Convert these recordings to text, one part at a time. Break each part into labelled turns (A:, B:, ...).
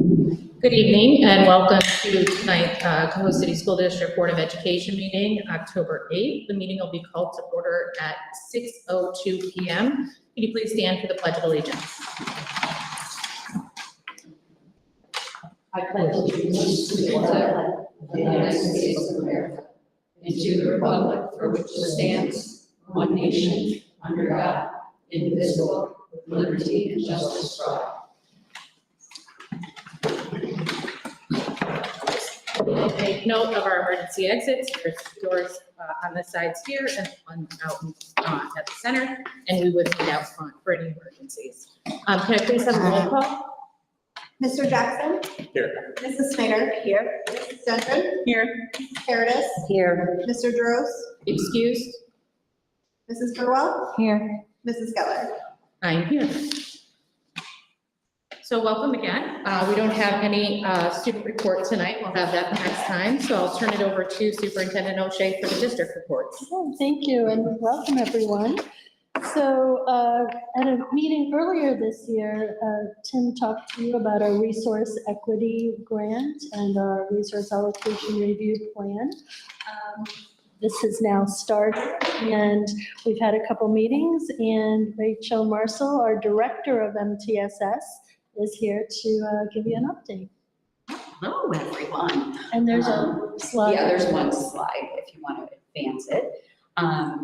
A: Good evening and welcome to tonight's Cohoes City School District Board of Education meeting, October 8th. The meeting will be called to order at 6:02 p.m. Can you please stand for the Pledge of Allegiance?
B: I pledge allegiance to the flag of the United States of America and to the republic for which it stands, one nation, under God, indivisible, with liberty and justice for all.
A: Take note of our emergency exits. There's doors on the sides here and one out at the center, and we would meet out front for any emergencies. Can I please have a roll call?
C: Mr. Jackson?
D: Here.
C: Mrs. Snyder? Here. Mrs. Gendron?
A: Here.
C: Paradis?
B: Here.
C: Mr. Droz?
A: Excused?
C: Mrs. Burwell?
B: Here.
C: Mrs. Geller?
A: I'm here. So welcome again. We don't have any student report tonight. We'll have that next time. So I'll turn it over to Superintendent O'Shea for the district reports.
E: Oh, thank you and welcome everyone. So at a meeting earlier this year, Tim talked to you about our resource equity grant and our resource allocation review plan. This has now started and we've had a couple meetings, and Rachel Marcel, our director of MTSS, is here to give you an update.
F: Hello, everyone.
E: And there's a slide.
F: Yeah, there's one slide if you want to advance it.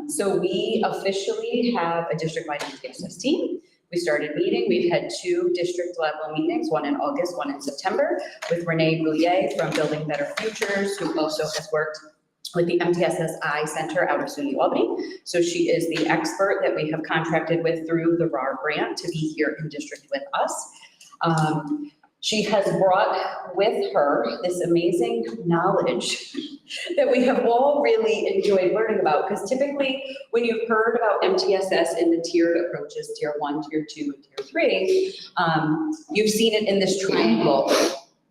F: So we officially have a district-wide MTSS team. We started meeting. We've had 2 district-level meetings, one in August, one in September, with Renee Bouillet from Building Better Futures, who also has worked with the MTSS I Center out of SUNY Albany. So she is the expert that we have contracted with through the RAR grant to be here in district with us. She has brought with her this amazing knowledge that we have all really enjoyed learning about, because typically when you've heard about MTSS in the tiered approaches, tier 1, tier 2, and tier 3, you've seen it in this triangle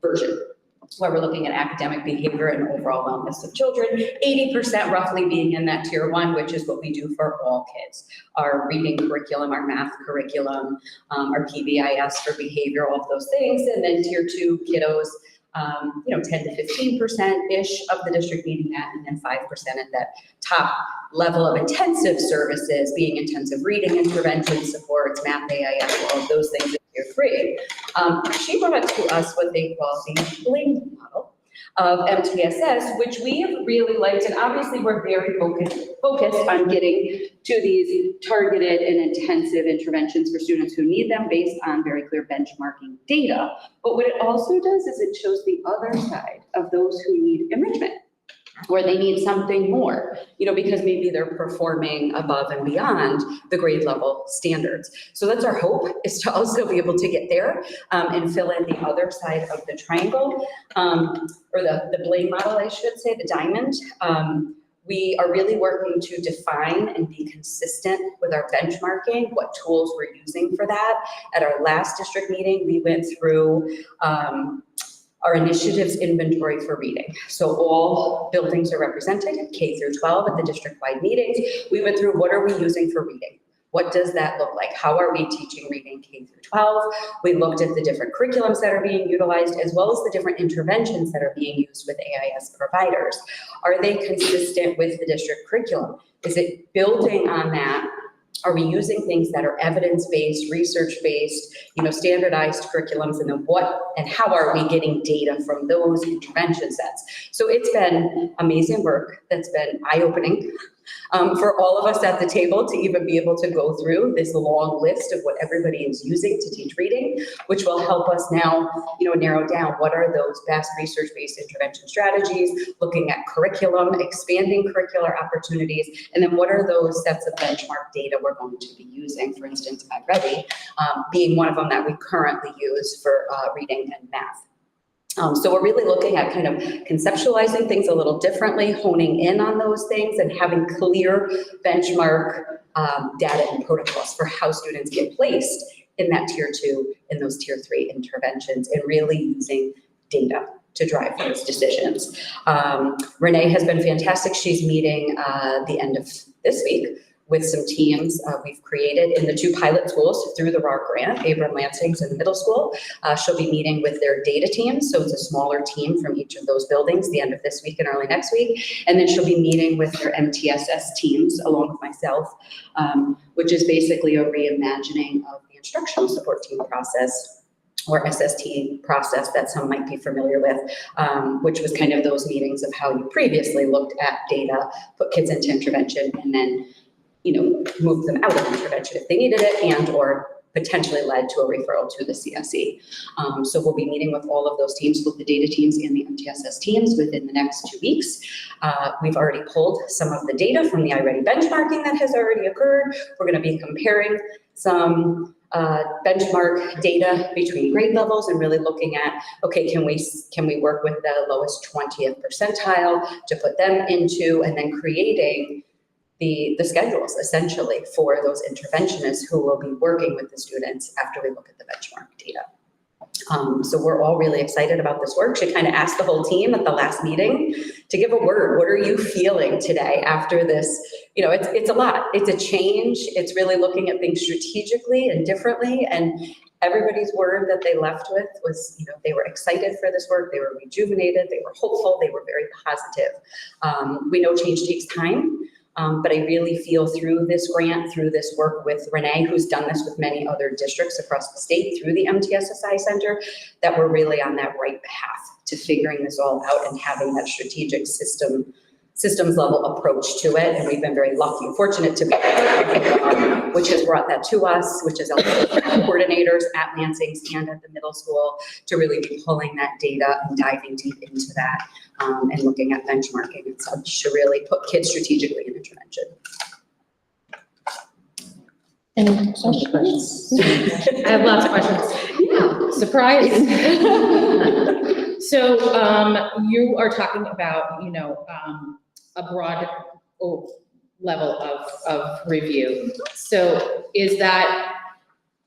F: version, where we're looking at academic behavior and overall wellness of children, 80% roughly being in that tier 1, which is what we do for all kids. Our reading curriculum, our math curriculum, our PBIS for behavior, all of those things. And then tier 2 kiddos, 10 to 15%-ish of the district needing that, and then 5% at that top level of intensive services, being intensive reading intervention supports, math, AIS, all of those things in tier 3. She brought to us what they call the blend model of MTSS, which we have really liked, and obviously we're very focused on getting to these targeted and intensive interventions for students who need them based on very clear benchmarking data. But what it also does is it shows the other side of those who need enrichment, where they need something more, because maybe they're performing above and beyond the grade level standards. So that's our hope, is to also be able to get there and fill in the other side of the triangle, or the blade model, I should say, the diamond. We are really working to define and be consistent with our benchmarking, what tools we're using for that. At our last district meeting, we went through our initiatives inventory for reading. So all buildings are represented, K through 12 at the district-wide meetings. We went through, what are we using for reading? What does that look like? How are we teaching reading K through 12? We looked at the different curriculums that are being utilized, as well as the different interventions that are being used with AIS providers. Are they consistent with the district curriculum? Is it building on that? Are we using things that are evidence-based, research-based, standardized curriculums, and then what and how are we getting data from those intervention sets? So it's been amazing work that's been eye-opening for all of us at the table to even be able to go through this long list of what everybody is using to teach reading, which will help us now, narrow down what are those best research-based intervention strategies, looking at curriculum, expanding curricular opportunities, and then what are those sets of benchmark data we're going to be using, for instance, iReady, being one of them that we currently use for reading and math. So we're really looking at kind of conceptualizing things a little differently, honing in on those things, and having clear benchmark data and protocols for how students get placed in that tier 2, in those tier 3 interventions, and really using data to drive those decisions. Renee has been fantastic. She's meeting the end of this week with some teams we've created in the 2 pilot schools through the RAR grant, Abram Lansing's in the middle school. She'll be meeting with their data teams, so it's a smaller team from each of those buildings the end of this week and early next week. And then she'll be meeting with their MTSS teams along with myself, which is basically a reimagining of the instructional support team process, or SST process that some might be familiar with, which was kind of those meetings of how you previously looked at data, put kids into intervention, and then, move them out of intervention if they needed it, and or potentially led to a referral to the CSE. So we'll be meeting with all of those teams, both the data teams and the MTSS teams, within the next 2 weeks. We've already pulled some of the data from the iReady benchmarking that has already occurred. We're going to be comparing some benchmark data between grade levels and really looking at, okay, can we work with the lowest 20th percentile to put them into, and then creating the schedules essentially for those interventionists who will be working with the students after we look at the benchmark data. So we're all really excited about this work. She kind of asked the whole team at the last meeting to give a word. What are you feeling today after this? It's a lot. It's a change. It's really looking at things strategically and differently. And everybody's word that they left with was, they were excited for this work. They were rejuvenated. They were hopeful. They were very positive. We know change takes time. But I really feel through this grant, through this work with Renee, who's done this with many other districts across the state through the MTSSI Center, that we're really on that right path to figuring this all out and having that strategic systems level approach to it. And we've been very lucky and fortunate to be which has brought that to us, which is also coordinators at Lansing's and at the middle school to really be pulling that data and diving deep into that and looking at benchmarking and such to really put kids strategically in intervention.
E: Any questions?
A: I have lots of questions.
F: Yeah.
A: Surprise. So you are talking about, a broad level of review. So is that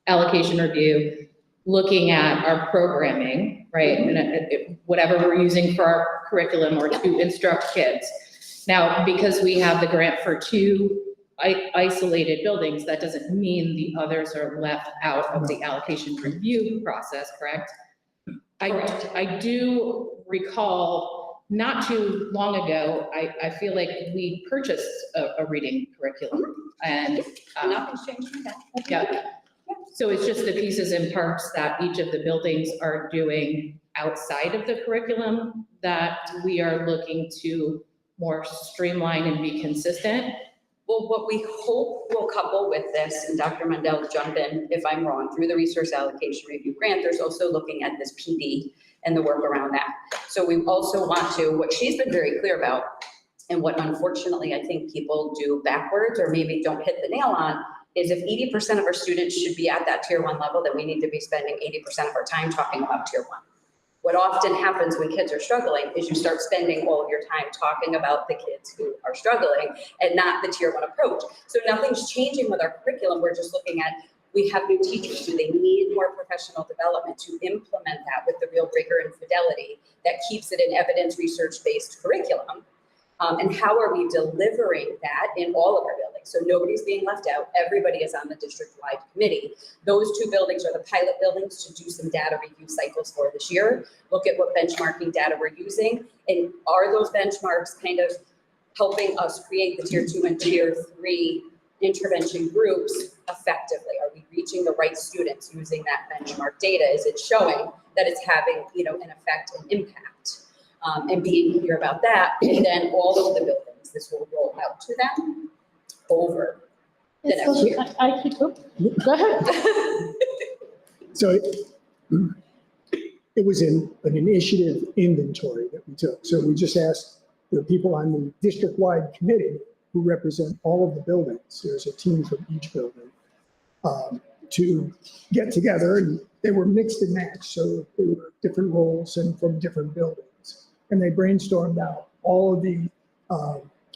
A: allocation review looking at our programming, right? And whatever we're using for our curriculum or to instruct kids. Now, because we have the grant for 2 isolated buildings, that doesn't mean the others are left out of the allocation review process, correct? I do recall not too long ago, I feel like we purchased a reading curriculum and
F: Nothing's changed with that.
A: yeah. So it's just the pieces and parts that each of the buildings are doing outside of the curriculum that we are looking to more streamline and be consistent.
F: Well, what we hope will couple with this, and Dr. Mundell, jump in if I'm wrong, through the resource allocation review grant, there's also looking at this PD and the work around that. So we also want to, what she's been very clear about, and what unfortunately I think people do backwards or maybe don't hit the nail on, is if 80% of our students should be at that tier 1 level, then we need to be spending 80% of our time talking about tier 1. What often happens when kids are struggling is you start spending all of your time talking about the kids who are struggling and not the tier 1 approach. So nothing's changing with our curriculum. We're just looking at, we have new teachers. Do they need more professional development to implement that with the real rigor and fidelity that keeps it an evidence research-based curriculum? And how are we delivering that in all of our buildings? So nobody's being left out. Everybody is on the district-wide committee. Those 2 buildings are the pilot buildings to do some data review cycles for this year. Look at what benchmarking data we're using. And are those benchmarks kind of helping us create the tier 2 and tier 3 intervention groups effectively? Are we reaching the right students using that benchmark data? Is it showing that it's having, an effect and impact? And being clear about that, and then all of the buildings, this will roll out to them over the next year.
E: I keep, go ahead.
D: So it was an initiative inventory that we took. So we just asked the people on the district-wide committee who represent all of the buildings, there's a team from each building, to get together, and they were mixed and matched. So they were different roles and from different buildings. And they brainstormed out all of the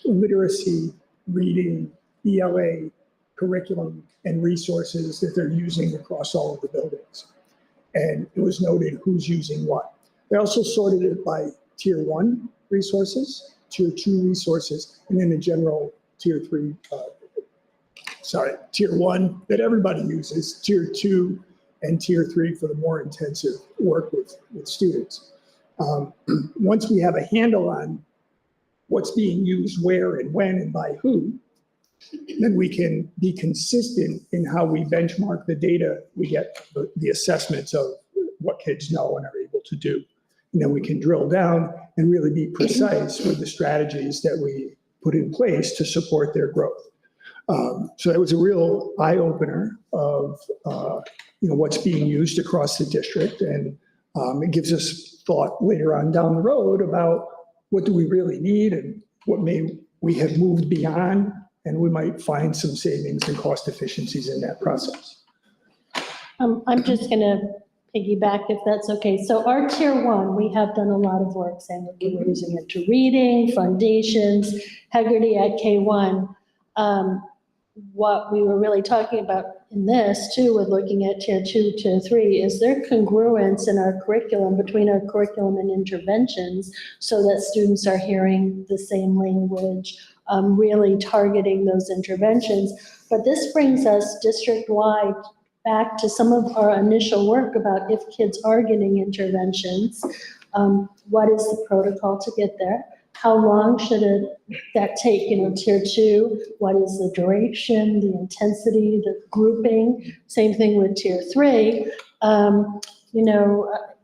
D: literacy, reading, ELA curriculum and resources that they're using across all of the buildings. And it was noted who's using what. They also sorted it by tier 1 resources, tier 2 resources, and then the general tier 3 tier 1 that everybody uses, tier 2 and tier 3 for the more intensive work with students. Once we have a handle on what's being used where and when and by who, then we can be consistent in how we benchmark the data we get, the assessments of what kids know and are able to do. And then we can drill down and really be precise with the strategies that we put in place to support their growth. So that was a real eye-opener of what's being used across the district, and it gives us thought later on down the road about what do we really need and what may we have moved beyond, and we might find some savings and cost efficiencies in that process.
E: I'm just going to piggyback if that's okay. So our tier 1, we have done a lot of work saying we're using it to reading, foundations, Haggerty at K1. What we were really talking about in this too, with looking at tier 2, tier 3, is there congruence in our curriculum, between our curriculum and interventions, so that students are hearing the same language, really targeting those interventions. But this brings us district-wide back to some of our initial work about if kids are getting interventions, what is the protocol to get there? How long should that take, tier 2? What is the duration, the intensity, the grouping? Same thing with tier 3.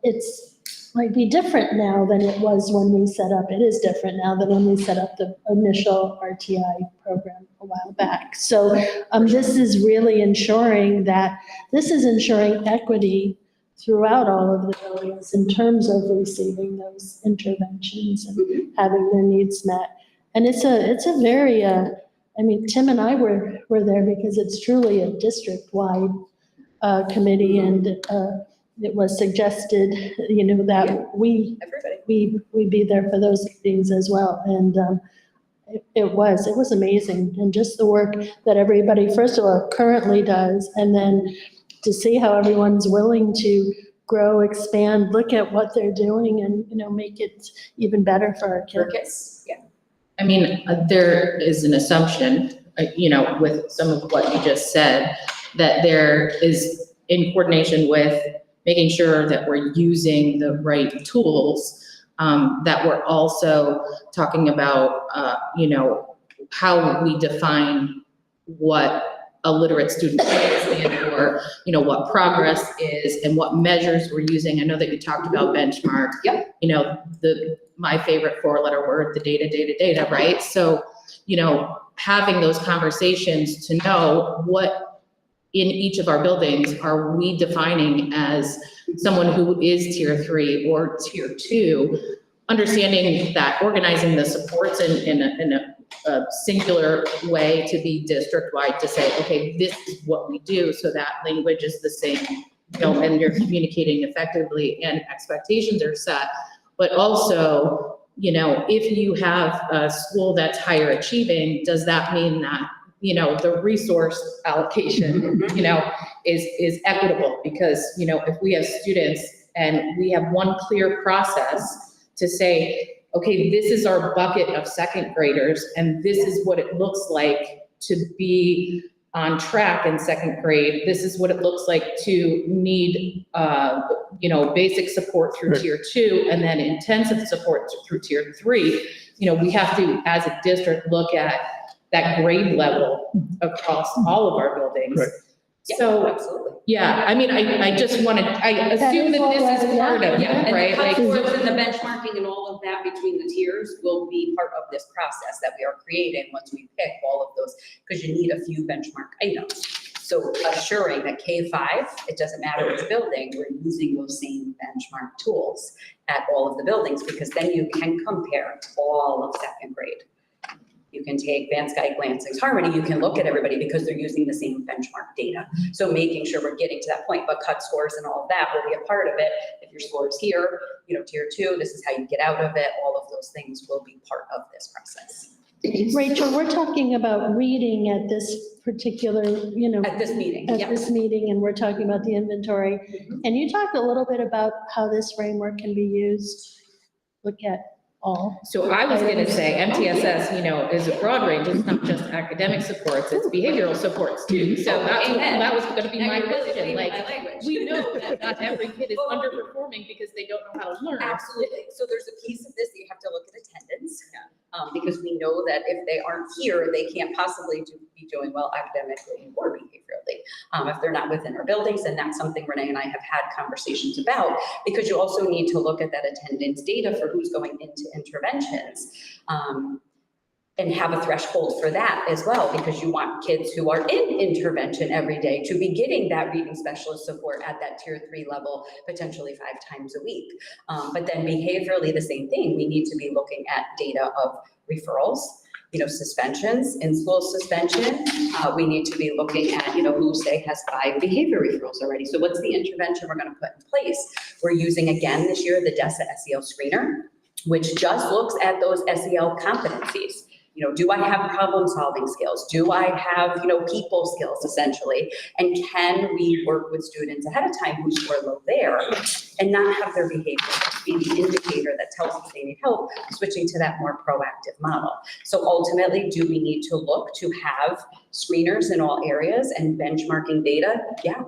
E: It's might be different now than it was when we set up. It is different now than when we set up the initial RTI program a while back. So this is really ensuring equity throughout all of the buildings in terms of receiving those interventions and having their needs met. And it's a very, Tim and I were there because it's truly a district-wide committee, and it was suggested, that we be there for those things as well. And it was amazing. And just the work that everybody, first of all, currently does, and then to see how everyone's willing to grow, expand, look at what they're doing, and, make it even better for our kids.
F: Yeah.
A: I mean, there is an assumption, with some of what you just said, that there is in coordination with making sure that we're using the right tools, that we're also talking about, how we define what a literate student is, or, what progress is and what measures we're using. I know that you talked about benchmark.
F: Yep.
A: My favorite 4-letter word, the data, right? So, having those conversations to know what in each of our buildings are we defining as someone who is tier 3 or tier 2, understanding that organizing the supports in a singular way to be district-wide, to say, okay, this is what we do, so that language is the same, and you're communicating effectively and expectations are set. But also, if you have a school that's higher achieving, does that mean that, the resource allocation, is equitable? Because, if we have students and we have one clear process to say, okay, this is our bucket of second graders, and this is what it looks like to be on track in second grade. This is what it looks like to need, basic support through tier 2, and then intensive support through tier 3. We have to, as a district, look at that grade level across all of our buildings.
D: Right.
A: So,
F: Absolutely.
A: yeah, I just wanted, I assume that this is part of it,
F: And
A: right?
F: the
A: Like,
F: cut-throughs and the benchmarking and all of that between the tiers will be part of this process that we are creating once we pick all of those, because you need a few benchmark items. So assuring that K-5, it doesn't matter which building, we're using those same benchmark tools at all of the buildings, because then you can compare all of second grade. You can take Van Skyke, Lansing's, Harmony, you can look at everybody because they're using the same benchmark data. So making sure we're getting to that point, but cut scores and all of that will be a part of it. If your score is here, tier 2, this is how you get out of it. All of those things will be part of this process.
E: Rachel, we're talking about reading at this particular,
F: At this meeting,
E: at
F: yeah.
E: this meeting, and we're talking about the inventory. And you talked a little bit about how this framework can be used, look at all.
A: So I was gonna say MTSS, you know, is a broad range. It's not just academic supports, it's behavioral supports too. So
F: Amen.
A: that was gonna be
F: Now
A: my
F: you're really
A: question,
F: reading
A: like,
F: my language.
A: we know that not every kid is underperforming because they don't know how to learn.
F: Absolutely. So there's a piece of this that you have to look at attendance. Because we know that if they aren't here, they can't possibly be doing well academically or behaviorally. If they're not within our buildings, and that's something Renee and I have had conversations about, because you also need to look at that attendance data for who's going into interventions. And have a threshold for that as well, because you want kids who are in intervention every day to be getting that reading specialist support at that tier 3 level, potentially 5 times a week. But then behaviorally, the same thing. We need to be looking at data of referrals, you know, suspensions, in-school suspension. We need to be looking at, you know, who say has 5 behavior referrals already. So what's the intervention we're gonna put in place? We're using again this year, the DESA SEL screener, which just looks at those SEL competencies. You know, do I have problem solving skills? Do I have, you know, people skills essentially? And can we work with students ahead of time who score low there and not have their behavior be the indicator that tells us they need help, switching to that more proactive model. So ultimately, do we need to look to have screeners in all areas and benchmarking data? Yeah.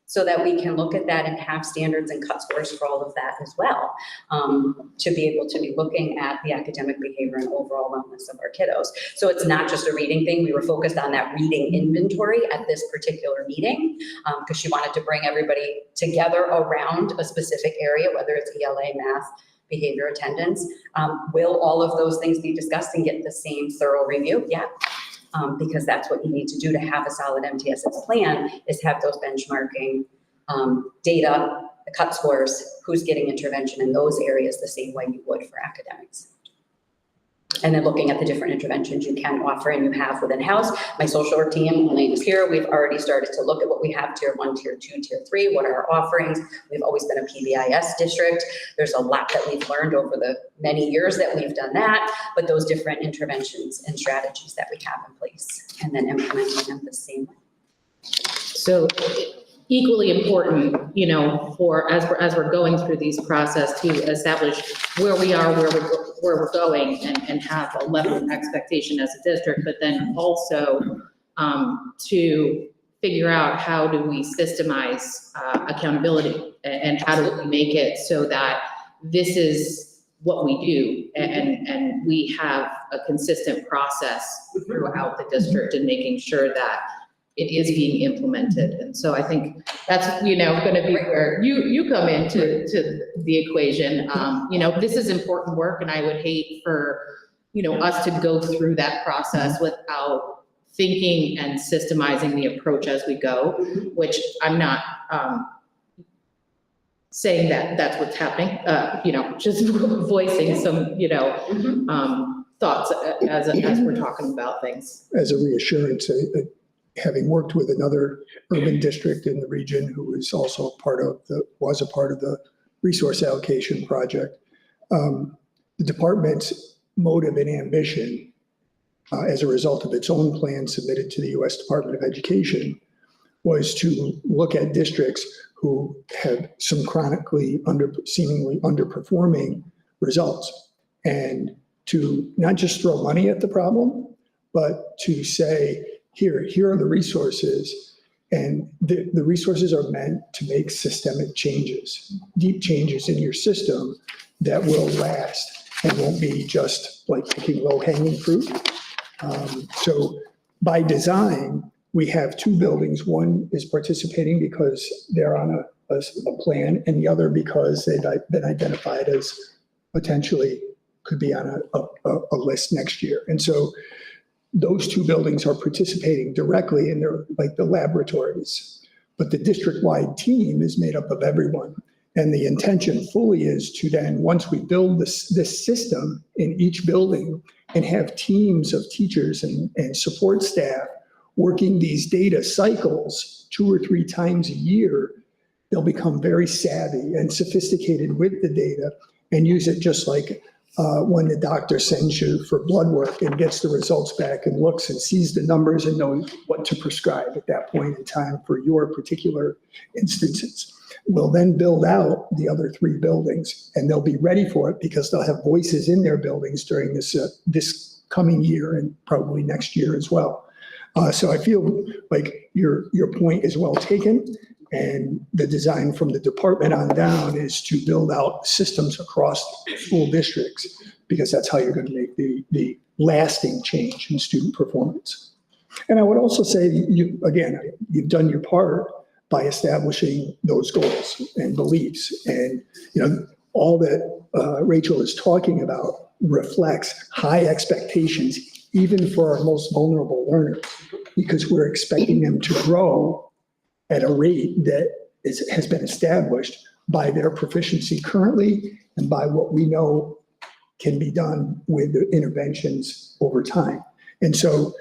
F: So that we can look at that and have standards and cut scores for all of that as well, to be able to be looking at the academic behavior and overall wellness of our kiddos. So it's not just a reading thing. We were focused on that reading inventory at this particular meeting, because she wanted to bring everybody together around a specific area, whether it's ELA, math, behavior, attendance. Will all of those things be discussed and get the same thorough review? Yeah. Because that's what you need to do to have a solid MTSS plan, is have those benchmarking data, the cut scores, who's getting intervention in those areas the same way you would for academics. And then looking at the different interventions you can offer and you have within house. My social work team, Elaine is here. We've already started to look at what we have tier 1, tier 2, tier 3. What are our offerings? We've always been a PBIS district. There's a lot that we've learned over the many years that we've done that, but those different interventions and strategies that we have in place, and then implementing them the same way.
A: So equally important, you know, for as we're going through these process to establish where we are, where we're going, and have a level of expectation as a district, but then also to figure out how do we systemize accountability, and how do we make it so that this is what we do, and we have a consistent process throughout the district and making sure that it is being implemented. And so I think that's, you know, going to be where you come into the equation. You know, this is important work, and I would hate for, you know, us to go through that process without thinking and systemizing the approach as we go, which I'm not saying that that's what's happening, you know, just voicing some, you know, thoughts as we're talking about things.
D: As a reassurance, having worked with another urban district in the region who was also a part of the resource allocation project, the department's motive and ambition, as a result of its own plan submitted to the U.S. Department of Education, was to look at districts who have some chronically seemingly underperforming results, and to not just throw money at the problem, but to say, here are the resources, and the resources are meant to make systemic changes, deep changes in your system that will last and won't be just like picking low-hanging fruit. So by design, we have 2 buildings. One is participating because they're on a plan, and the other because they've been identified as potentially could be on a list next year. And so those 2 buildings are participating directly, and they're like the laboratories. But the district-wide team is made up of everyone. And the intention fully is to then, once we build this system in each building and have teams of teachers and support staff working these data cycles 2 or 3 times a year, they'll become very savvy and sophisticated with the data and use it just like when the doctor sends you for blood work and gets the results back and looks and sees the numbers and knows what to prescribe at that point in time for your particular instances. We'll then build out the other 3 buildings, and they'll be ready for it because they'll have voices in their buildings during this coming year and probably next year as well. So I feel like your point is well taken, and the design from the department on down is to build out systems across school districts, because that's how you're going to make the lasting change in student performance. And I would also say, you've done your part by establishing those goals and beliefs. And, all that Rachel is talking about reflects high expectations, even for our most vulnerable learners, because we're expecting them to grow at a rate that has been established by their proficiency currently and by what we know can be done with the interventions over time. And so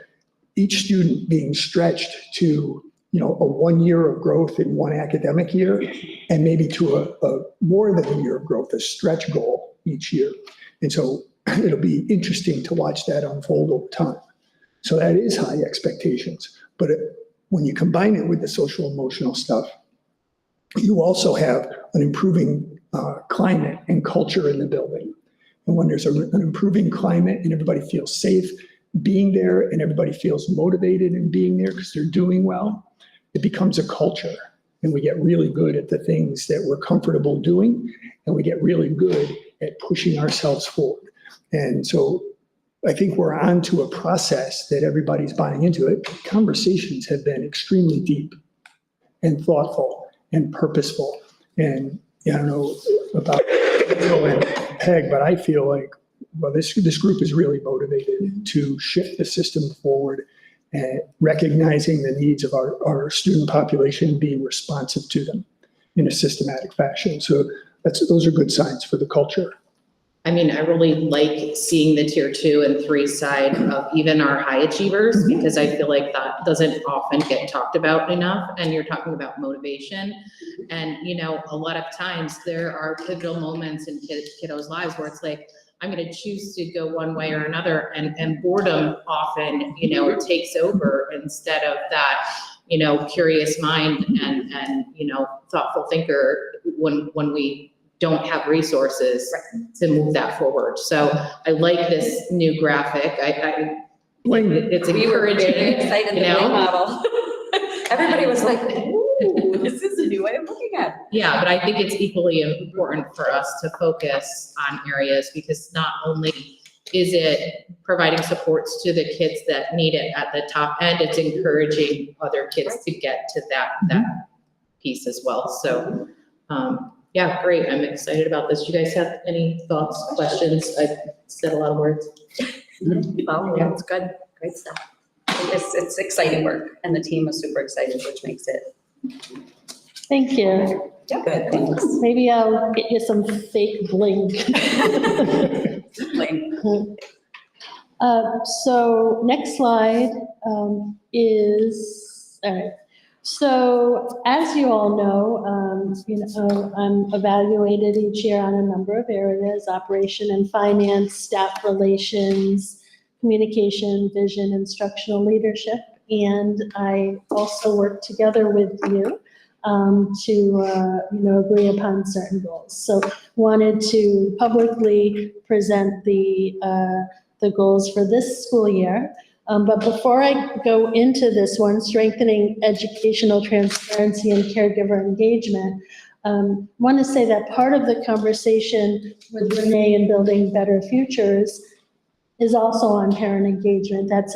D: each student being stretched to, a 1 year of growth in one academic year, and maybe to a more than a year of growth, a stretch goal each year. And so it'll be interesting to watch that unfold over time. So that is high expectations. But when you combine it with the social emotional stuff, you also have an improving climate and culture in the building. And when there's an improving climate and everybody feels safe being there and everybody feels motivated in being there because they're doing well, it becomes a culture. And we get really good at the things that we're comfortable doing, and we get really good at pushing ourselves forward. And so I think we're on to a process that everybody's buying into it. Conversations have been extremely deep and thoughtful and purposeful. And I don't know about Bill and Peg, but I feel like, well, this group is really motivated to shift the system forward, and recognizing the needs of our student population, being responsive to them in a systematic fashion. So those are good signs for the culture.
A: I mean, I really like seeing the tier 2 and 3 side of even our high achievers, because I feel like that doesn't often get talked about enough. And you're talking about motivation. And, a lot of times there are pivotal moments in kiddos' lives where it's like, I'm going to choose to go one way or another. And boredom often, takes over instead of that, curious mind and thoughtful thinker when we don't have resources to move that forward. So I like this new graphic. It's
F: We were
A: encouraging,
F: very excited, the new model. Everybody was like, ooh, this is a new way of looking at it.
A: Yeah, but I think it's equally important for us to focus on areas, because not only is it providing supports to the kids that need it at the top end, it's encouraging other kids to get to that piece as well. So, yeah, great. I'm excited about this. You guys have any thoughts, questions? I've said a lot of words.
F: Well, yeah, it's good. Great stuff. It's exciting work, and the team is super excited, which makes it.
E: Thank you.
F: Yeah, good, thanks.
E: Maybe I'll get you some fake bling. So next slide is, all right. So as you all know, I'm evaluated each year on a number of areas: operation and finance, staff relations, communication, vision, instructional leadership. And I also work together with you to agree upon certain goals. So wanted to publicly present the goals for this school year. But before I go into this one, strengthening educational transparency and caregiver engagement, want to say that part of the conversation with Renee in Building Better Futures is also on parent engagement. That's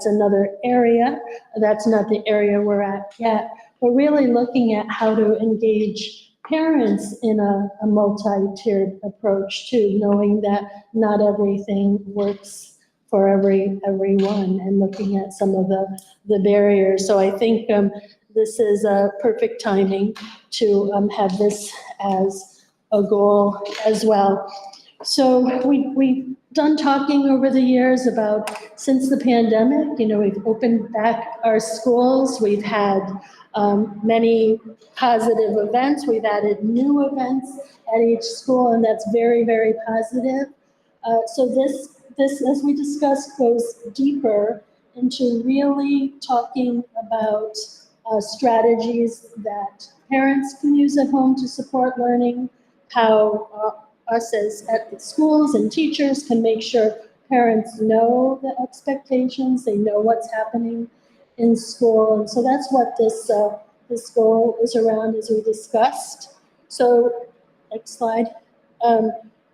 E: another area. That's not the area we're at yet, but really looking at how to engage parents in a multi-tiered approach too, knowing that not everything works for everyone, and looking at some of the barriers. So I think this is a perfect timing to have this as a goal as well. So we've done talking over the years about, since the pandemic, we've opened back our schools. We've had many positive events. We've added new events at each school, and that's very, very positive. So this, as we discussed, goes deeper into really talking about strategies that parents can use at home to support learning, how us as at the schools and teachers can make sure parents know the expectations, they know what's happening in school. And so that's what this goal is around, as we discussed. So next slide.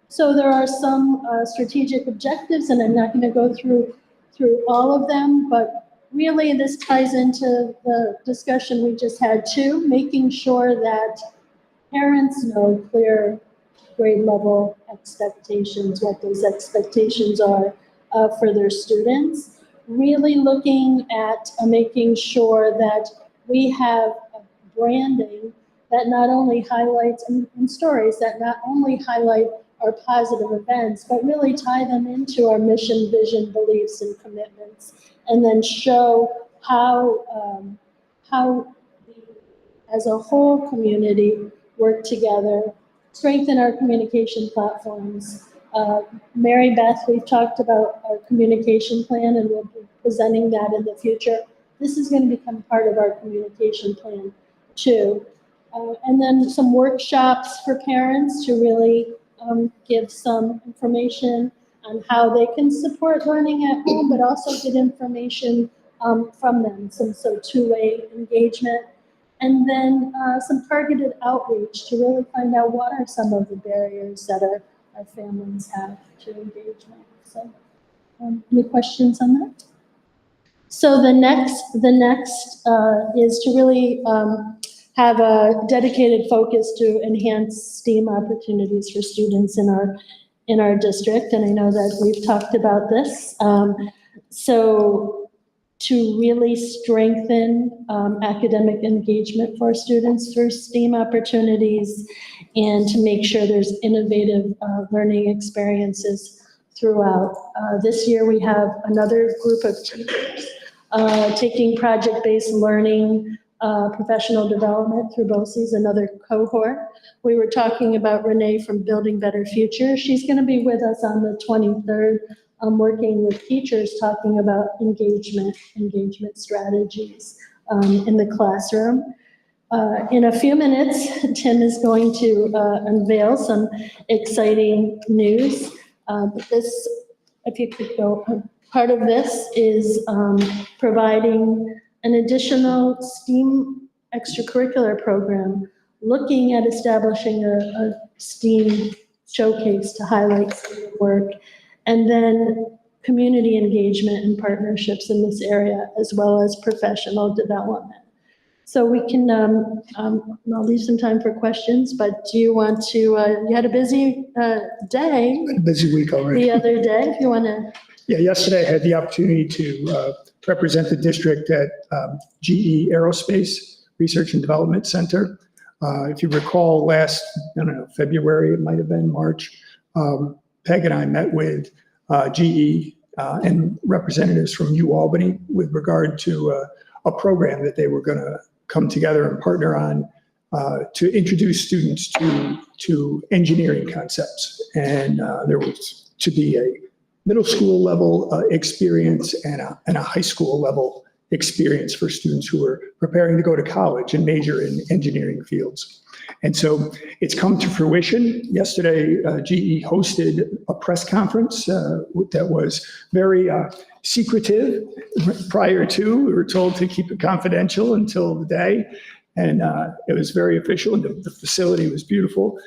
E: So there are some strategic objectives, and I'm not going to go through all of them, but really this ties into the discussion we just had too, making sure that parents know clear grade level expectations, what those expectations are for their students. Really looking at making sure that we have branding that not only highlights, and stories that not only highlight our positive events, but really tie them into our mission, vision, beliefs, and commitments, and then show how we, as a whole community, work together, strengthen our communication platforms. Mary Beth, we've talked about our communication plan, and we'll be presenting that in the future. This is going to become part of our communication plan too. And then some workshops for parents to really give some information on how they can support learning at home, but also get information from them, so two-way engagement. And then some targeted outreach to really find out what are some of the barriers that our families have to engagement. So any questions on that? So the next is to really have a dedicated focus to enhance STEAM opportunities for students in our district. And I know that we've talked about this. So to really strengthen academic engagement for students through STEAM opportunities, and to make sure there's innovative learning experiences throughout. This year we have another group of teachers taking project-based learning, professional development through BOCES, another cohort. We were talking about Renee from Building Better Future. She's going to be with us on the 23rd, working with teachers, talking about engagement strategies in the classroom. In a few minutes, Tim is going to unveil some exciting news. But this, if you could go, part of this is providing an additional STEAM extracurricular program, looking at establishing a STEAM showcase to highlight STEAM work, and then community engagement and partnerships in this area, as well as professional development. So we can, I'll leave some time for questions, but do you want to, you had a busy day
D: Busy week already.
E: the other day, if you want to.
D: Yeah, yesterday I had the opportunity to represent the district at GE Aerospace Research and Development Center. If you recall, last, I don't know, February, it might have been March, Peg and I met with GE and representatives from UAlbany with regard to a program that they were going to come together and partner on to introduce students to engineering concepts. And there was to be a middle school level experience and a high school level experience for students who are preparing to go to college and major in engineering fields. And so it's come to fruition. Yesterday, GE hosted a press conference that was very secretive prior to. We were told to keep it confidential until the day. And it was very official, and the facility was beautiful.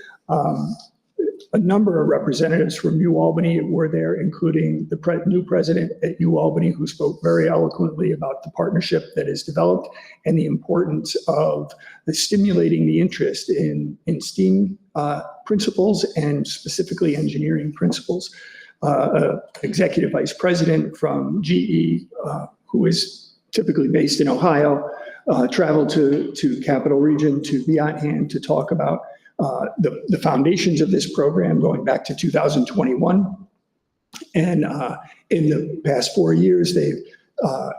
D: A number of representatives from UAlbany were there, including the new president at UAlbany, who spoke very eloquently about the partnership that is developed and the importance of stimulating the interest in STEAM principles, and specifically engineering principles. Executive vice president from GE, who is typically based in Ohio, traveled to Capital Region to be on hand to talk about the foundations of this program going back to 2021. And in the past 4 years, they've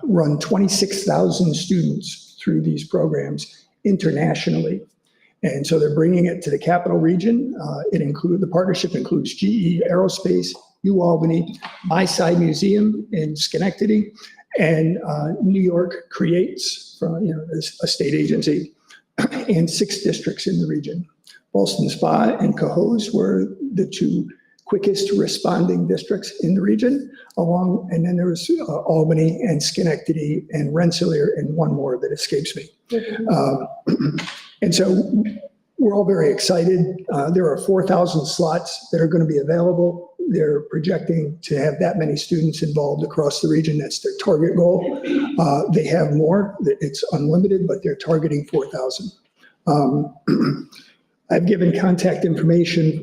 D: run 26,000 students through these programs internationally. And so they're bringing it to the Capital Region. The partnership includes GE Aerospace, UAlbany, My Side Museum in Schenectady, And New York creates, a state agency, and 6 districts in the region. Ballston Spa and Cohoes were the 2 quickest responding districts in the region, and then there was Albany and Schenectady and Rensselaer and one more that escapes me. And so we're all very excited. There are 4,000 slots that are going to be available. They're projecting to have that many students involved across the region. That's their target goal. They have more. It's unlimited, but they're targeting 4,000. I've given contact information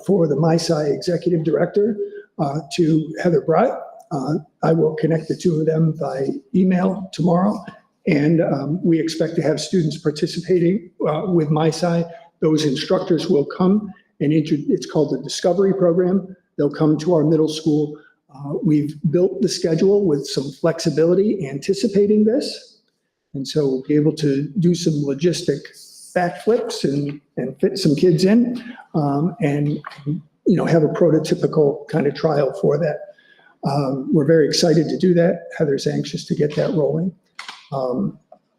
D: for the MySci executive director to Heather Brott. I will connect the 2 of them by email tomorrow. And we expect to have students participating with MySci. Those instructors will come and it's called the Discovery Program. They'll come to our middle school. We've built the schedule with some flexibility anticipating this. And so we'll be able to do some logistic backflips and fit some kids in and have a prototypical kind of trial for that. We're very excited to do that. Heather's anxious to get that rolling.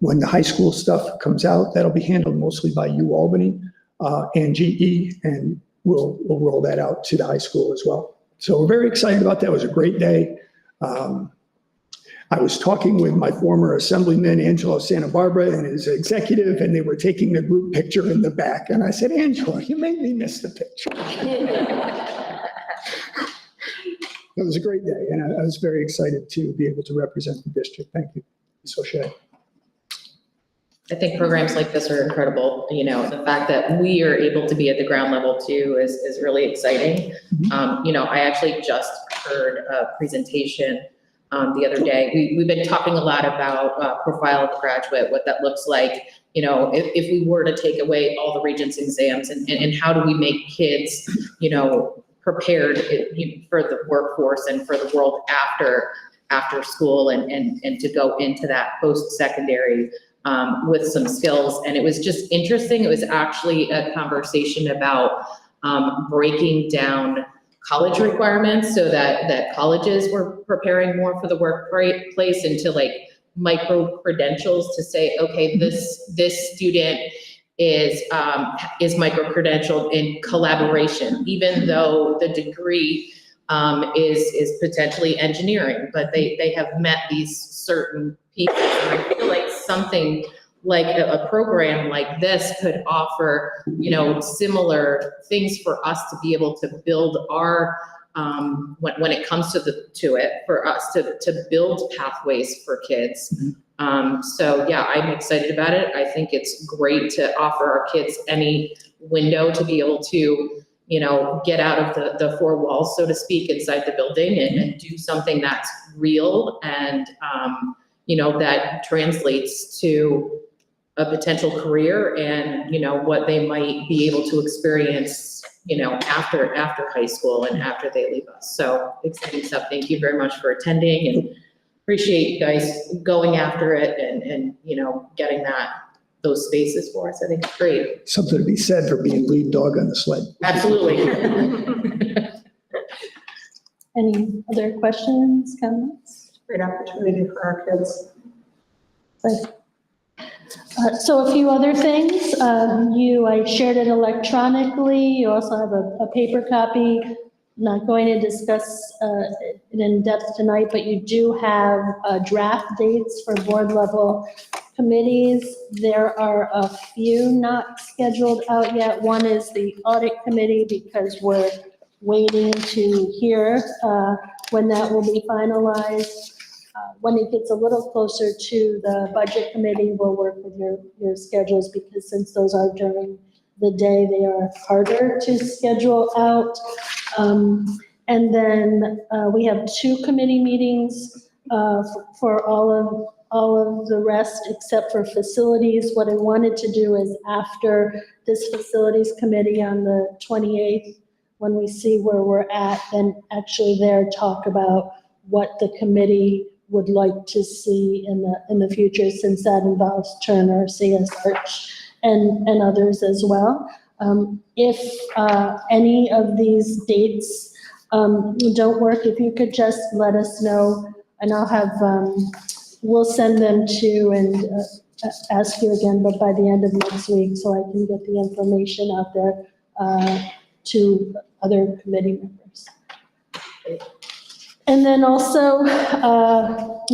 D: When the high school stuff comes out, that'll be handled mostly by UAlbany and GE, and we'll roll that out to the high school as well. So we're very excited about that. It was a great day. I was talking with my former assemblyman, Angelo Santa Barbara, and his executive, and they were taking the group picture in the back. And I said, Angelo, you made me miss the picture. It was a great day, and I was very excited to be able to represent the district. Thank you, Ms. O'Shea.
A: I think programs like this are incredible. The fact that we are able to be at the ground level too is really exciting. I actually just heard a presentation the other day. We've been talking a lot about profile of the graduate, what that looks like. If we were to take away all the Regents exams and how do we make kids, prepared for the workforce and for the world after school and to go into that post-secondary with some skills. And it was just interesting. It was actually a conversation about breaking down college requirements so that colleges were preparing more for the workplace into like micro credentials to say, okay, this student is micro credentialed in collaboration, even though the degree is potentially engineering, but they have met these certain people. And I feel like something like a program like this could offer, similar things for us to be able to build our, when it comes to it, for us to build pathways for kids. So yeah, I'm excited about it. I think it's great to offer our kids any window to be able to, get out of the 4 walls, so to speak, inside the building and do something that's real and, that translates to a potential career and, what they might be able to experience, after high school and after they leave us. So exciting stuff. Thank you very much for attending and appreciate you guys going after it and getting those spaces for us. I think it's great.
D: Something to be said for being lead dog on the sled.
A: Absolutely.
E: Any other questions, comments?
B: Great opportunity for our kids.
E: So a few other things. I shared it electronically. You also have a paper copy. Not going to discuss it in depth tonight, but you do have draft dates for board level committees. There are a few not scheduled out yet. One is the audit committee because we're waiting to hear when that will be finalized. When it gets a little closer to the budget committee, we'll work with your schedules because since those are during the day, they are harder to schedule out. And then we have 2 committee meetings for all of the rest except for facilities. What I wanted to do is after this facilities committee on the 28th, when we see where we're at, then actually there talk about what the committee would like to see in the future, since that involves Turner, CS Arch, and others as well. If any of these dates don't work, if you could just let us know and I'll have, we'll send them to and ask you again, but by the end of next week, so I can get the information out there to other committee members. And then also,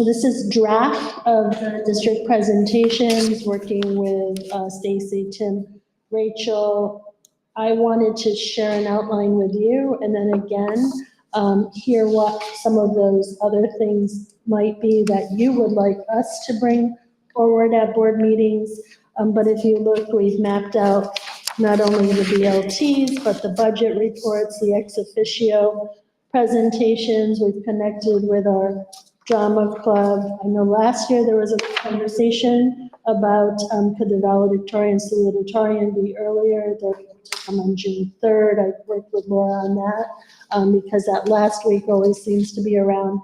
E: this is draft of the district presentations, working with Stacy, Tim, Rachel. I wanted to share an outline with you, and then again, hear what some of those other things might be that you would like us to bring forward at board meetings. But if you look, we've mapped out not only the BLTs, but the budget reports, the ex officio presentations. We've connected with our drama club. I know last year there was a conversation about could the valedictorian, salutatorian be earlier? They're going to come on June 3rd. I worked with Laura on that because that last week always seems to be around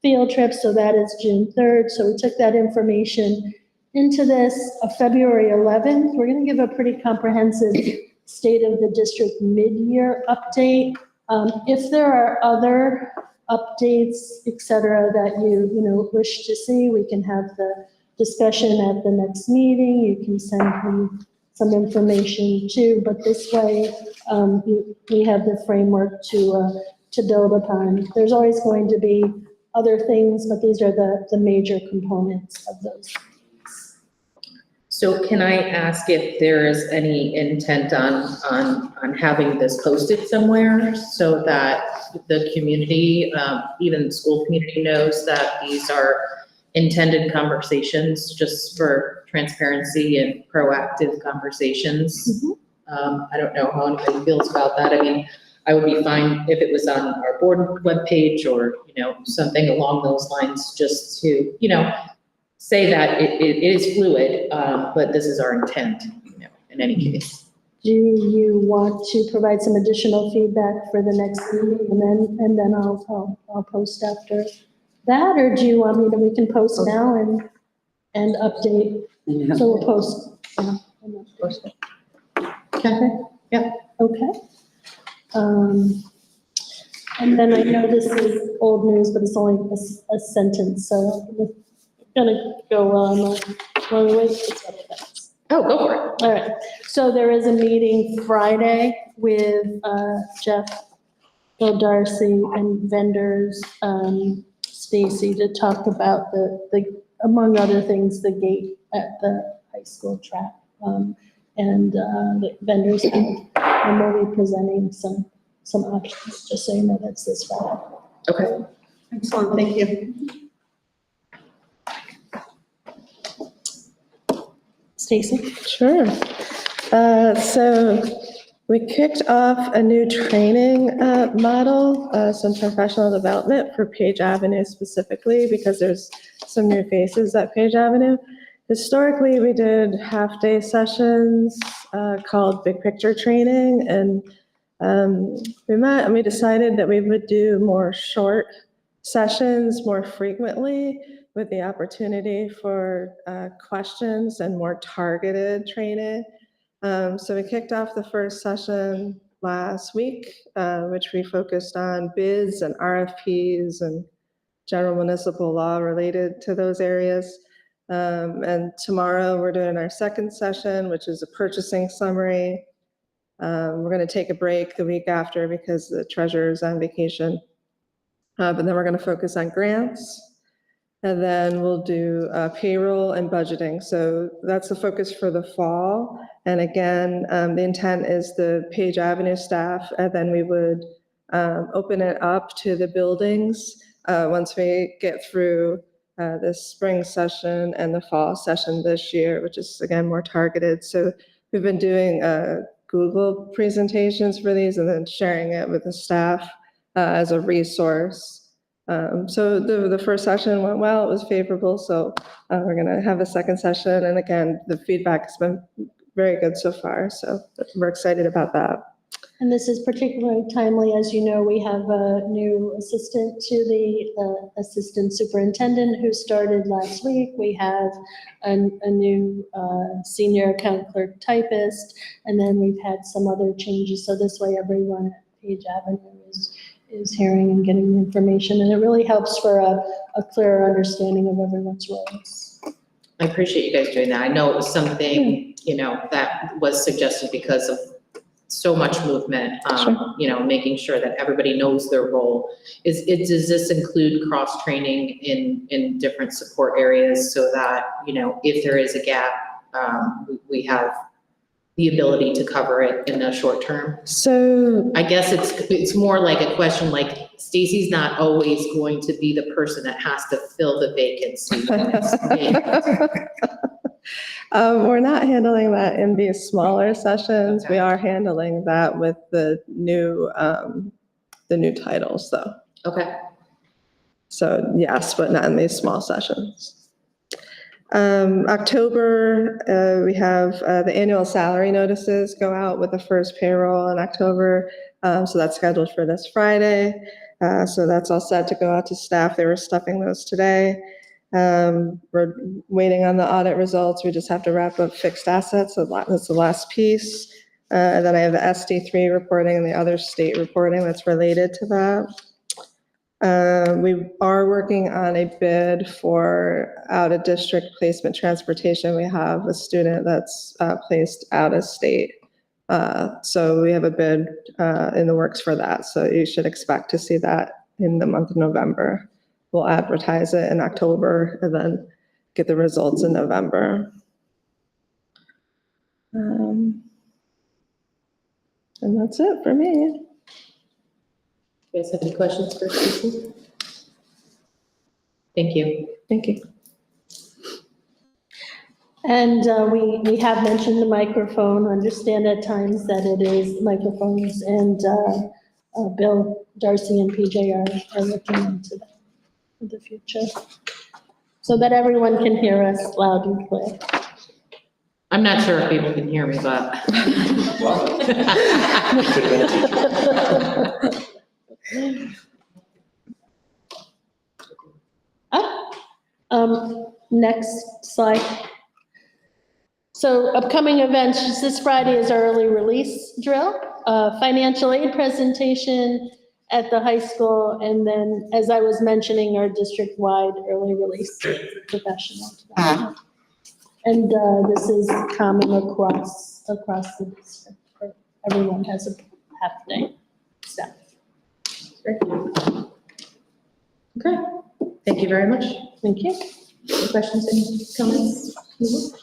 E: field trips. So that is June 3rd. So we took that information into this. February 11th, we're going to give a pretty comprehensive state of the district mid-year update. If there are other updates, et cetera, that you wish to see, we can have the discussion at the next meeting. You can send me some information too, but this way we have the framework to build upon. There's always going to be other things, but these are the major components of those.
A: So can I ask if there is any intent on having this posted somewhere so that the community, even the school community, knows that these are intended conversations just for transparency and proactive conversations? I don't know how anybody feels about that. I mean, I would be fine if it was on our board webpage or, something along those lines, just to, say that it is fluid, but this is our intent, in any case.
E: Do you want to provide some additional feedback for the next meeting, and then I'll post after that, or do you want me to? We can post now and update. So we'll post.
A: Post it.
E: Okay.
A: Yep.
E: Okay. And then I know this is old news, but it's only a sentence, so I'm gonna go on.
A: Oh, go for it.
E: All right, so there is a meeting Friday with Jeff, Bill Darcy, and vendors, Stacy, to talk about the among other things, the gate at the high school track. And the vendors and we'll be presenting some options, just so you know that's this Friday.
A: Okay.
C: Excellent, thank you.
E: Stacy?
G: Sure. So we kicked off a new training model, some professional development for Page Avenue specifically, because there's some new faces at Page Avenue. Historically, we did half-day sessions called Big Picture Training, and we met and we decided that we would do more short sessions more frequently, with the opportunity for questions and more targeted training. So we kicked off the first session last week, which we focused on bids and RFPs and general municipal law related to those areas. And tomorrow we're doing our second session, which is a purchasing summary. We're going to take a break the week after because the treasurer is on vacation. But then we're going to focus on grants. And then we'll do payroll and budgeting. So that's the focus for the fall. And again, the intent is the Page Avenue staff, and then we would open it up to the buildings once we get through the spring session and the fall session this year, which is again more targeted. So we've been doing Google presentations for these and then sharing it with the staff as a resource. So the first session went well, it was favorable, so we're gonna have a second session, and again, the feedback has been very good so far, so we're excited about that.
E: And this is particularly timely, as you know, we have a new assistant to the assistant superintendent who started last week. We have a new senior account clerk typist, and then we've had some other changes, so this way everyone at Page Avenue is hearing and getting the information. And it really helps for a clearer understanding of everyone's roles.
A: I appreciate you guys doing that. I know it was something, you know, that was suggested because of so much movement,
G: Sure.
A: you know, making sure that everybody knows their role. Does this include cross-training in different support areas so that, you know, if there is a gap, we have the ability to cover it in the short term?
G: So
A: I guess it's more like a question, like Stacy's not always going to be the person that has to fill the vacancy when it's vacant.
G: we're not handling that in these smaller sessions. We
A: Okay.
G: are handling that with the new titles though.
A: Okay,
G: So yes, but not in these small sessions. October, we have the annual salary notices go out with the first payroll in October. So that's scheduled for this Friday. So that's all set to go out to staff. They were stuffing those today. We're waiting on the audit results. We just have to wrap up fixed assets. So that's the last piece. And then I have the SD3 reporting and the other state reporting that's related to that. We are working on a bid for out-of-district placement transportation. We have a student that's placed out of state. So we have a bid in the works for that. So you should expect to see that in the month of November. We'll advertise it in October and then get the results in November. And that's it for me.
A: you guys have any questions for Stacy? Thank you.
G: Thank you.
E: And we have mentioned the microphone, understand at times that it is microphones, and Bill, Darcy, and PJ are looking into that in the future, so that everyone can hear us loud and clear.
A: I'm not sure if people can hear me, but.
E: Next slide. So upcoming events, this Friday is our early release drill, financial aid presentation at the high school, and then, as I was mentioning, our district-wide early release professional development. And this is common across the district. Everyone has a half-day staff.
A: Okay, thank you very much.
E: Thank you.
A: Any questions, any comments?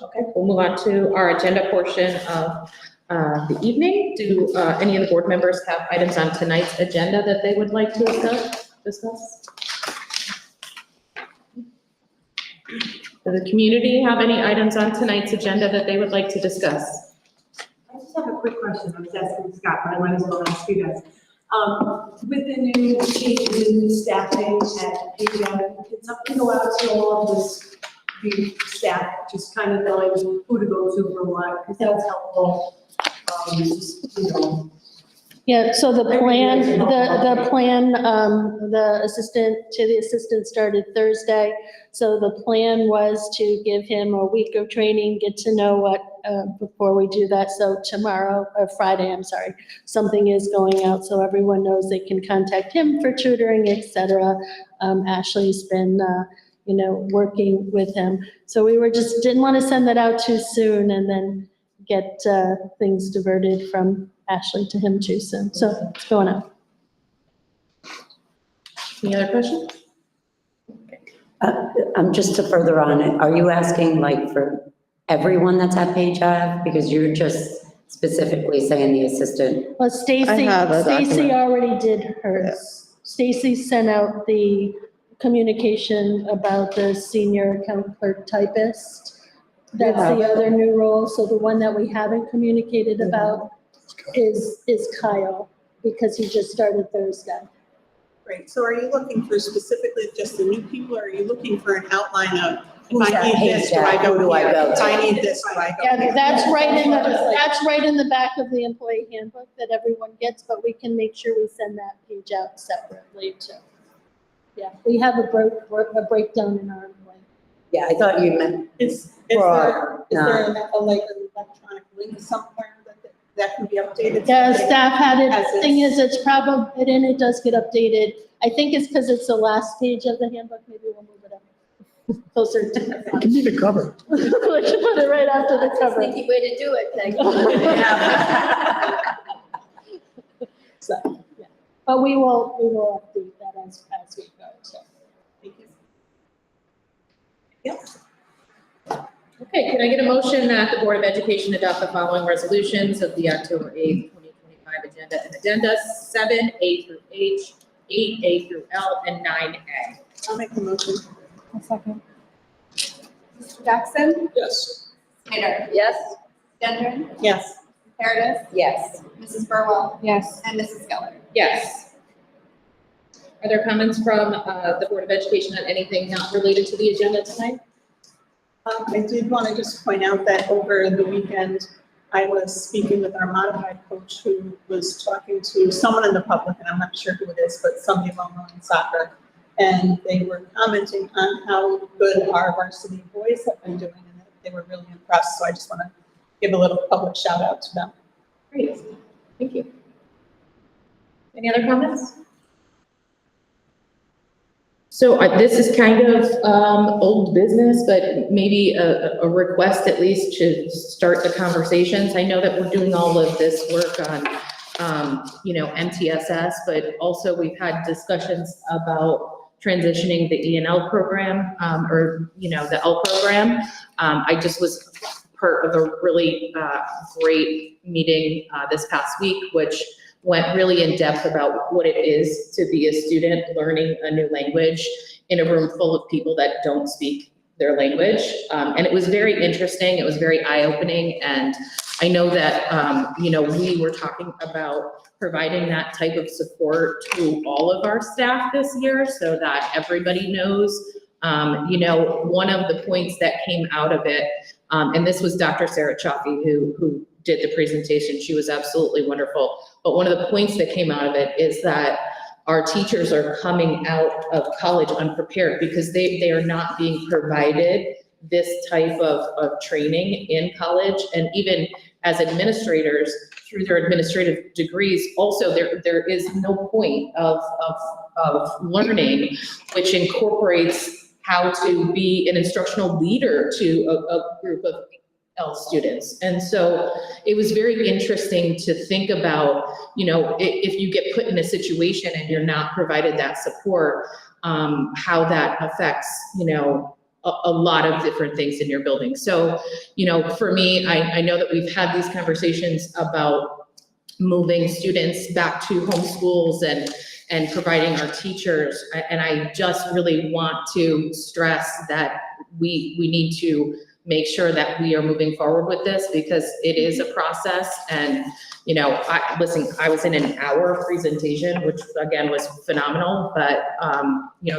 A: Okay, we'll move on to our agenda portion of the evening. Do any of the board members have items on tonight's agenda that they would like to discuss? Does the community have any items on tonight's agenda that they would like to discuss?
C: I just have a quick question. I was asking Scott, but I might as well ask you guys. With the new changes in staffing at PJ, can something go out to all of this, the staff, just kind of knowing who to go to for what, because that's helpful. Just, you know.
E: Yeah, so the plan, the assistant started Thursday. So the plan was to give him a week of training, get to know what, before we do that. So tomorrow, or Friday, I'm sorry, something is going out so everyone knows they can contact him for tutoring, et cetera. Ashley's been, working with him. So we didn't want to send that out too soon and then get things diverted from Ashley to him too soon. So it's going on.
A: Any other questions?
B: Just to further on it, are you asking like for everyone that's at Page Ave? Because you're just specifically saying the assistant.
E: Well, Stacy
G: have a document.
E: already did hers. Stacy sent out the communication about the senior account clerk typist. That's the other new role. So the one that we haven't communicated about is Kyle, because he just started Thursday.
C: Great. So are you looking for specifically just the new people, or are you looking for an outline of,
B: Who's
C: if I
B: that
C: need this, do I
B: page at? Who
C: go
B: do I
C: here?
B: go
C: If
B: to?
C: I need this, do I go
E: Yeah,
C: here?
E: that's right in the back of the employee handbook that everyone gets, but we can make sure we send that page out separately too. Yeah, we have a breakdown in our employee.
B: Yeah, I thought you meant
C: Is
B: for,
C: there like an electronic link somewhere that that can be updated?
E: Yeah, staff had it,
C: As is.
E: thing is, it's probably, and it does get updated. I think it's because it's the last page of the handbook, maybe we'll move it up closer to.
D: It can be the cover.
E: We should put it right after the cover.
B: Sneaky way to do it, Peg.
E: So, yeah. But we will update that as we go, so.
C: Thank you. Yes.
A: Okay, can I get a motion that the Board of Education adopt the following resolutions of the October 8th, 2025 agenda and addenda 7A through H, 8A through L, and 9A?
C: I'll make the motion.
E: A second.
B: Mr. Jackson?
D: Yes.
B: Snyder?
F: Yes?
B: Gendron?
C: Yes.
B: Meredith?
F: Yes.
B: Mrs. Burwell?
E: Yes.
B: And Mrs. Geller?
A: Yes. Are there comments from the Board of Education on anything not related to the agenda tonight?
C: I did want to just point out that over the weekend, I was speaking with our modified coach who was talking to someone in the public, and I'm not sure who it is, but somebody well known in soccer. And they were commenting on how good our varsity boys have been doing, and they were really impressed. So I just want to give a little public shout out to them.
A: Great, thank you. Any other comments? So this is kind of old business, but maybe a request at least to start the conversations. I know that we're doing all of this work on, MTSS, but also we've had discussions about transitioning the E&L program, the L program. I just was part of a really great meeting this past week, which went really in depth about what it is to be a student learning a new language in a room full of people that don't speak their language. And it was very interesting. It was very eye-opening. And I know that, we were talking about providing that type of support to all of our staff this year so that everybody knows. One of the points that came out of it, and this was Dr. Sarah Chaffee who did the presentation. She was absolutely wonderful. But one of the points that came out of it is that our teachers are coming out of college unprepared because they are not being provided this type of training in college. And even as administrators, through their administrative degrees, also there is no point of learning which incorporates how to be an instructional leader to a group of L students. And so it was very interesting to think about, if you get put in a situation and you're not provided that support, how that affects, a lot of different things in your building. So, for me, I know that we've had these conversations about moving students back to home schools and providing our teachers. And I just really want to stress that we need to make sure that we are moving forward with this because it is a process. And, I was in an hour presentation, which again was phenomenal, but,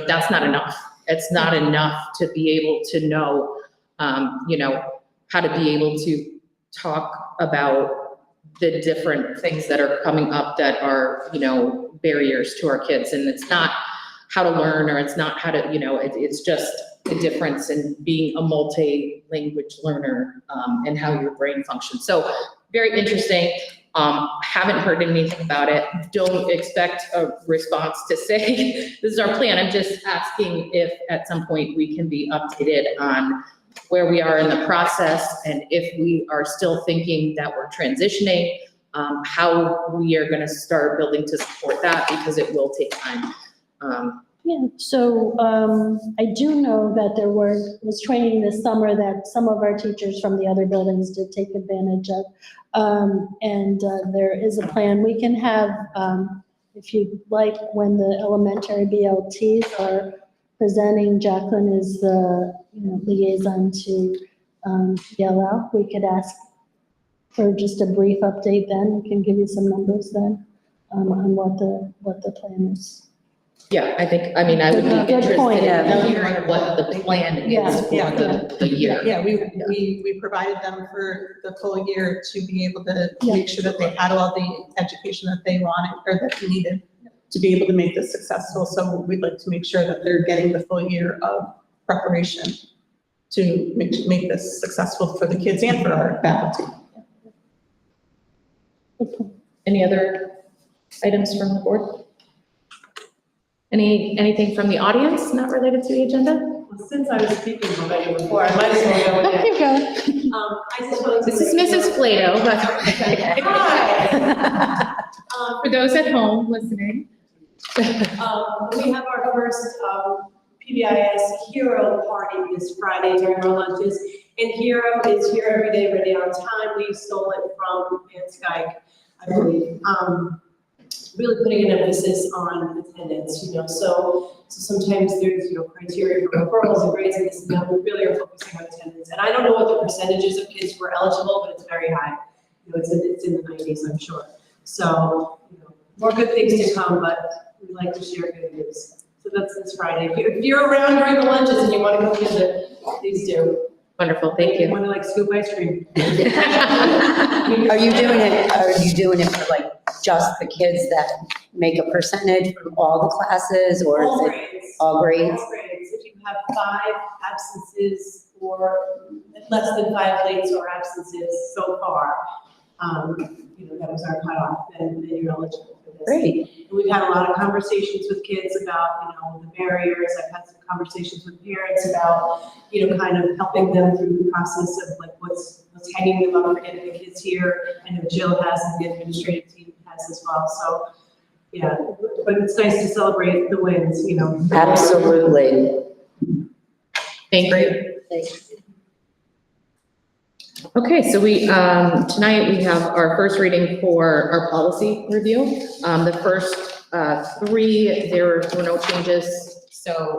A: that's not enough. It's not enough to be able to know, how to be able to talk about the different things that are coming up that are, barriers to our kids. And it's not how to learn, or it's not how to, it's just the difference in being a multi-language learner, and how your brain functions. So very interesting. Haven't heard anything about it. Don't expect a response to say, this is our plan. I'm just asking if at some point we can be updated on where we are in the process, and if we are still thinking that we're transitioning, how we are going to start building to support that, because it will take time.
E: Yeah, so I do know that there was training this summer that some of our teachers from the other buildings did take advantage of. And there is a plan. We can have, if you'd like, when the elementary BLTs are presenting, Jacqueline is the liaison to yell we could ask for just a brief update then. We can give you some numbers then on what the plan is.
A: Yeah, I would be
E: Good
A: interested
E: point.
A: in hearing what the plan is for
C: Yeah.
A: the year.
C: Yeah, we provided them for the full year to be able to make sure that they had all the education that they wanted or that they needed to be able to make this successful. So we'd like to make sure that they're getting the full year of preparation to make this successful for the kids and for our faculty.
A: Any other items from the board? Anything from the audience not related to the agenda?
C: Well, since I was speaking already before, I might as well go
E: There
C: ahead.
E: you go.
C: I just wanted to.
A: This is Mrs. Plato, but
C: Hi.
A: for those at home listening.
C: We have our first PBIS Hero Party this Friday during our lunches. And Hero is here every day, ready on time. We stole it from Van Skyke, I believe. Really putting an emphasis on attendance, so sometimes there's, criteria for referrals and grades and this and that. We really are focusing on attendance. And I don't know what the percentages of kids who are eligible, but it's very high. It's in the 90s, I'm sure. So, more good things to come, but we like to share good news. So that's this Friday. If you're around during the lunches and you want to go visit, please do.
A: Wonderful, thank you.
C: Want to scoop ice cream?
B: Are you doing it for like just the kids that make a percentage from all the classes, or
C: All
B: is it
C: grades.
B: all grades?
C: All grades. If you have 5 absences or less than 5 lates or absences so far, that was our cutoff, then you're eligible for this.
B: Great.
C: And we've had a lot of conversations with kids about, the barriers. I've had some conversations with parents about, kind of helping them through the process of like what's hanging them up for getting the kids here. I know Jill has and the administrative team has as well. So, yeah, but it's nice to celebrate the wins,
B: Absolutely.
A: Thank you. Okay, so tonight we have our first reading for our policy review. The first 3, there were no changes. So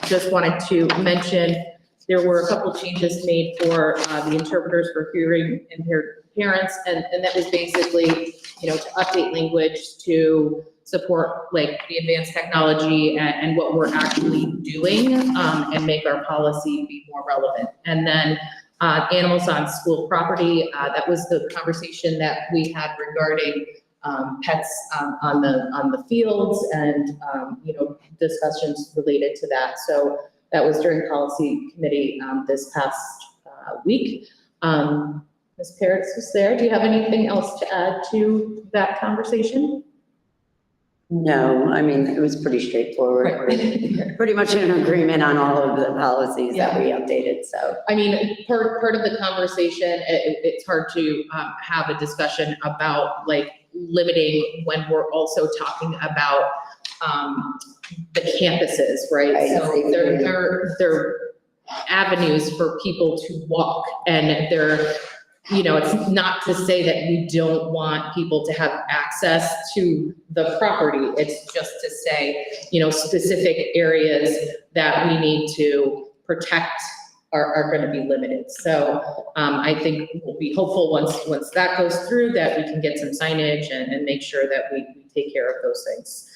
A: just wanted to mention, there were a couple changes made for the interpreters for hearing impaired parents. And that was basically, to update language to support like the advanced technology and what we're actually doing and make our policy be more relevant. And then animals on school property, that was the conversation that we had regarding pets on the fields and, discussions related to that. So that was during policy committee this past week. Ms. Paris was there. Do you have anything else to add to that conversation?
B: No, I mean, it was pretty straightforward. We're pretty much in agreement on all of the policies that we updated, so.
A: I mean, part of the conversation, it's hard to have a discussion about like limiting when we're also talking about the campuses, right?
B: Right.
A: So they're avenues for people to walk, and they're, it's not to say that we don't want people to have access to the property. It's just to say, specific areas that we need to protect are going to be limited. So I think we'll be hopeful once that goes through that we can get some signage and make sure that we take care of those things.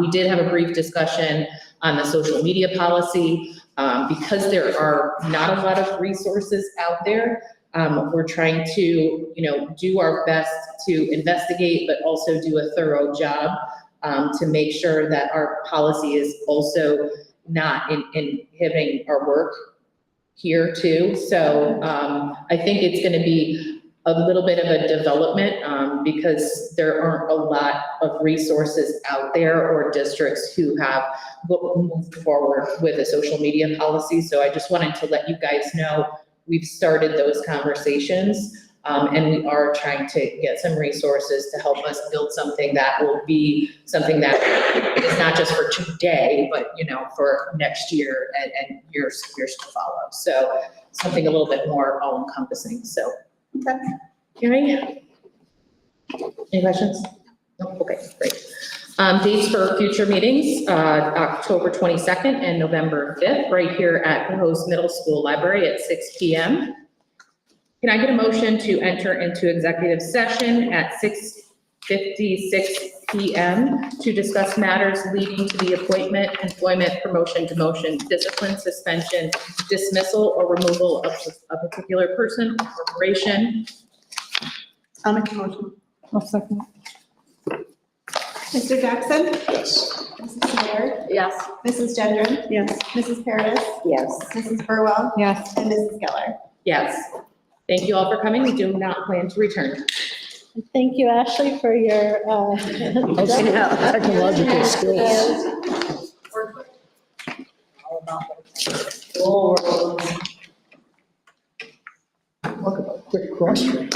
A: We did have a brief discussion on the social media policy because there are not a lot of resources out there. We're trying to, do our best to investigate, but also do a thorough job to make sure that our policy is also not inhibiting our work here too. So I think it's going to be a little bit of a development because there aren't a lot of resources out there or districts who have moved forward with a social media policy. So I just wanted to let you guys know we've started those conversations and we are trying to get some resources to help us build something that will be something that is not just for today, but for next year and years to follow. So something a little bit more all encompassing. So, okay. Gary? Any questions? No? Okay, great. Dates for future meetings, October 22nd and November 5th, right here at Cohoes Middle School Library at 6 p.m. Can I get a motion to enter into executive session at 6:56 p.m. to discuss matters leading to the appointment, employment, promotion, demotion, discipline, suspension, dismissal, or removal of a particular person or corporation?
C: I'll make a motion.
E: I'll second.
H: Mr. Jackson?
B: Yes.
H: Mrs. Miller?
C: Yes.
H: Mrs. Gendron?
C: Yes.
H: Mrs. Paradis?
B: Yes.
H: Mrs. Burwell?
E: Yes.
H: And Mrs. Geller?
A: Yes. Thank you all for coming. We do not plan to return.
E: Thank you, Ashley, for your,
D: Technological skills. Talk about quick cross training.